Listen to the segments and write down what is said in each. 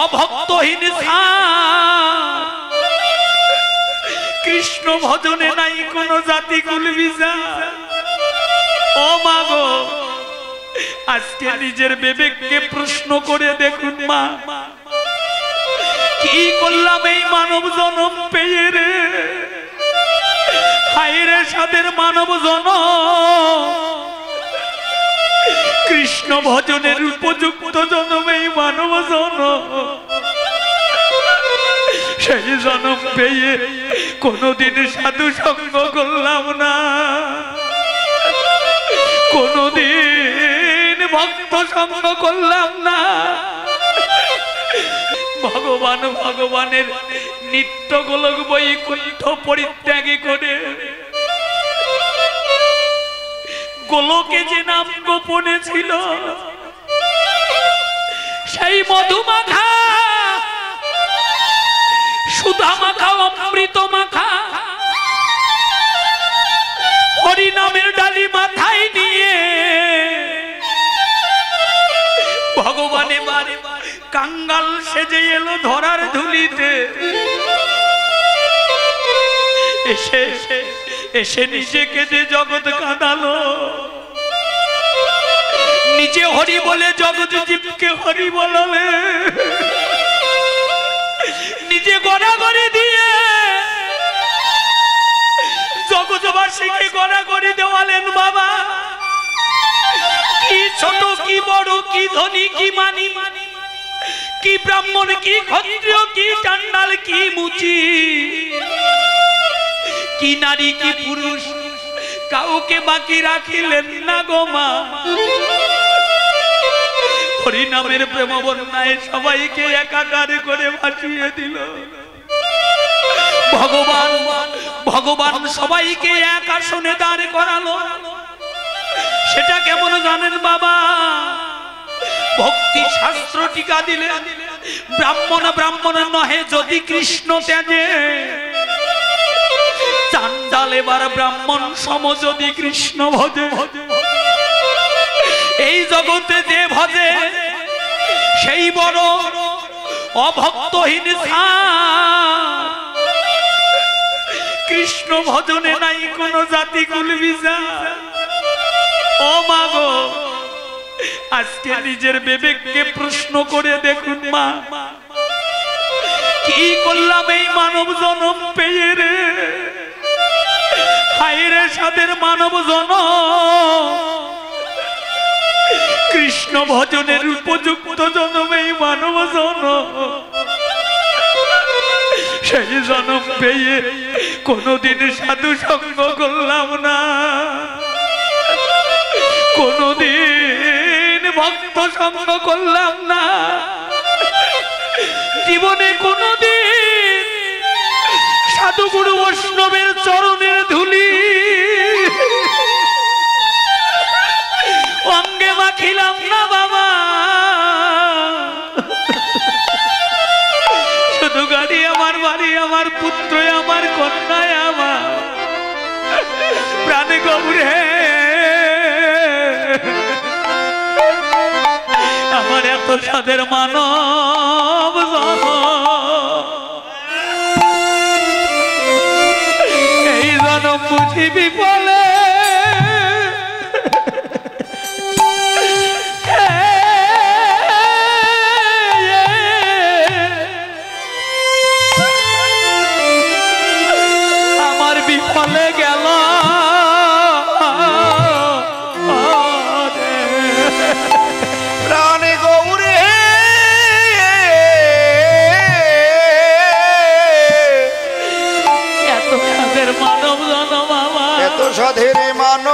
অভক্তহীন কৃষ্ণ ভজনে নাই কোনো জাতি কুল বিচার। ও মা গো, আজকে নিজের বিবেককে প্রশ্ন করে দেখুন মা, কি করলাম এই মানব জন্ম পেয়ে রে? হায় রে সাদের মানব জন্ম, কৃষ্ণ ভজনের উপযুক্ত জন্ম এই মানব জন্ম। সেই জন্ম পেয়ে কোনদিন সাধু সঙ্গ করলাম না, কোনদিন ভক্ত সঙ্গ করলাম না। ভগবান ভগবানের নিত্য গোলক বৈকুণ্ঠ পরিত্যাগী করে গোলকে যে নাম গোপনে ছিল, সেই মধুমাখা সুধা মাখা অমৃত মাখা হরি নামের ডালি মাথায় নিয়ে ভগবানে বারে কাঙ্গাল সেজে এলো ধরার ধুলিতে। এসে এসে নিজেকে যে জগৎ কাঁদালো, নিজে হরি বলে জগৎ জীবকে হরি বলালে, নিজে গড়াগড়ি দিয়ে জগৎবাসীকে গড়াগড়ি দেওয়ালেন বাবা। কি ছোট কি বড়, কি ধনী কি মানি, কি ব্রাহ্মণ কি ক্ষত্রিয়, কি চান্ডাল কি মুচি, কি নারী কি পুরুষ, কাউকে বাকি রাখিলেন না গো মা। হরি নামের প্রেম বন্যায় সবাইকে একাকার করে ভাসিয়ে দিল। ভগবান ভগবান সবাইকে এক আসনে দাঁড় করালো। সেটা কেমন জানেন বাবা? ভক্তি শাস্ত্র টিকা দিলে ব্রাহ্মণ ব্রাহ্মণ নহে যদি কৃষ্ণ ত্যাজে, চান্ডাল এবার ব্রাহ্মণ সম যদি কৃষ্ণ ভজে। এই জগতে যে ভজে সেই বড় অভক্তহীন কৃষ্ণ ভজনে নাই কোনো জাতি কুল বিচার। ও মা গো, আজকে নিজের বিবেককে প্রশ্ন করে দেখুন মা, কি করলাম এই মানব জন্ম পেয়ে রে? হায় রে সাদের মানব জন্ম, কৃষ্ণ ভজনের উপযুক্ত জন্ম এই মানব জন্ম। সেই জন্ম পেয়ে কোনদিন সাধু সঙ্গ করলাম না, কোনদিন ভক্ত সঙ্গ করলাম না। জীবনে কোনদিন সাধু গুরু বৈষ্ণবের চরণের ধুলি অঙ্গে মাখিলাম না বাবা। শুধু গাড়ি আমার, বাড়ি আমার, পুত্র আমার, কন্যায় আমার, প্রাণে গৌরে আমার এত সাদের মানব এই জনম বুঝিবি বলে আমার বিফলে গেল। প্রাণে গৌরে এত সাদের মানব জন বাবা, এত সাধের মানব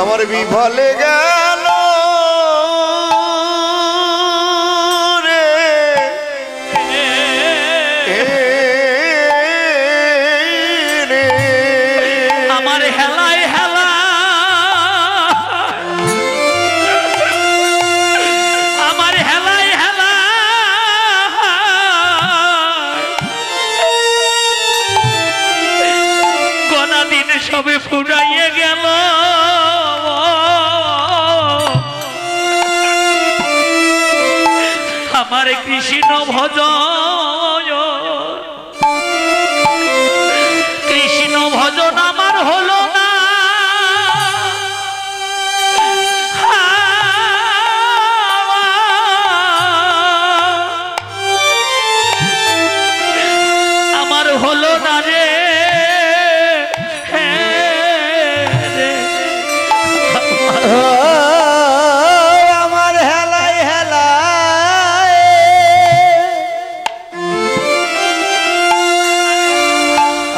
আমার বিফলে গেল রে। রে আমার হেলায় হেলা আমার হেলায় হেলা গনা দিন সবে ফুরাইয়ে গেল আমার কৃষ্ণ ভজন কৃষ্ণ ভজন আমার হলো না আমার হলো না রে আমার হেলায় হেলায়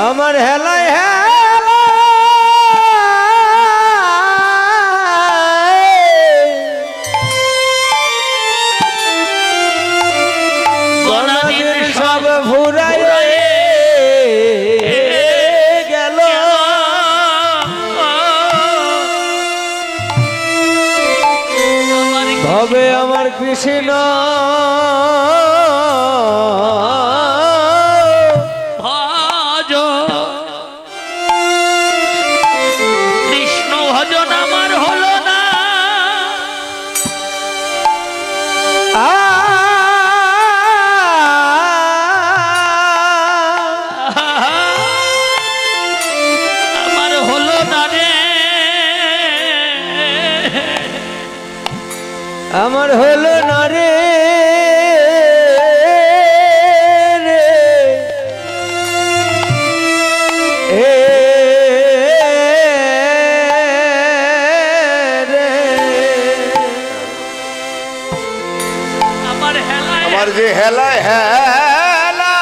আমার হেলায় হেলায় সব ভুরাই গেল তবে আমার কৃষ্ণ ভজ কৃষ্ণ ভজন আমার হলো না আমার হলো না রে আমার হলো না রে আমার যে হেলায় হেলা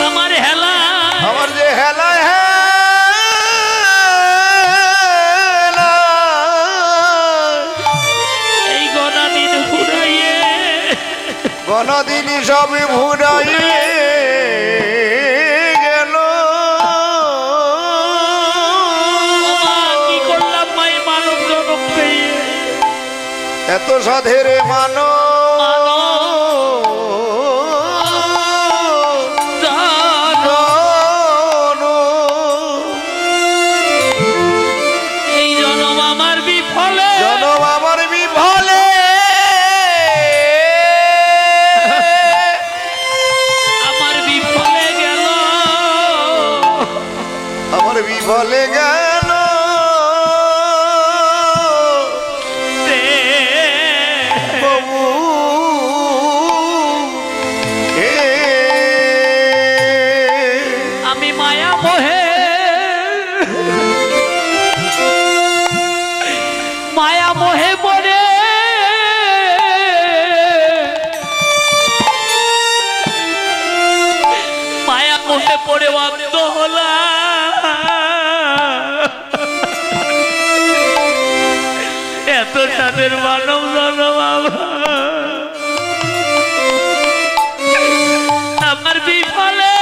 আমার হেলা আমার যে হেলায় হেলা এই গনা দিন ফুরাইয়ে গণদিনই সবে ভুরাইয়ে গেল কি করলাম মাই মানব জনক পেয়ে এত সাধের মানো এই জনম আমার বিফলে জনম আমার বিফলে আমার বিফলে গেল আমার বিফলে গেল প্রভু আমি মায়া মোহে মায়া মোহে পড়ে মায়া মোহে পড়ে অন্ধ হলাম এত তাদের মানব জানো বাবা আমার বিফলে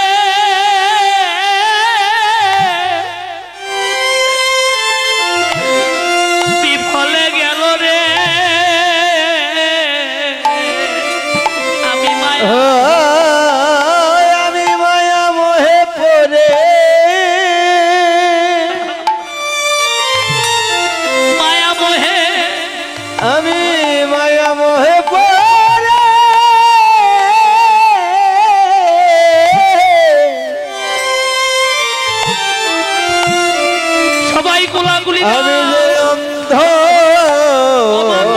বিফলে গেল রে আমি মায়া আমি মায়া মোহে পড়ে মায়া মোহে আমি মায়া মোহে পড়ে সবাই কোলাকুলি আমি যে অন্ধ হলাম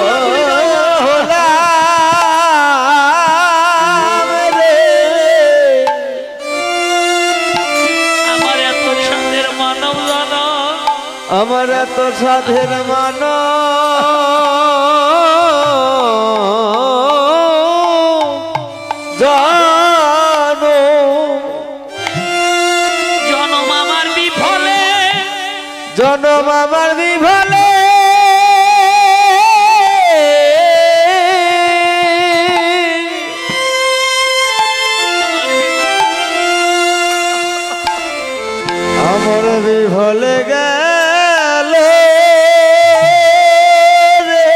রে আমার এত সাদের মানব জানো আমার এত সাধের মান জানো জনম আমার বিফলে জনম আমার বিফলে আমার বিফলে গেল রে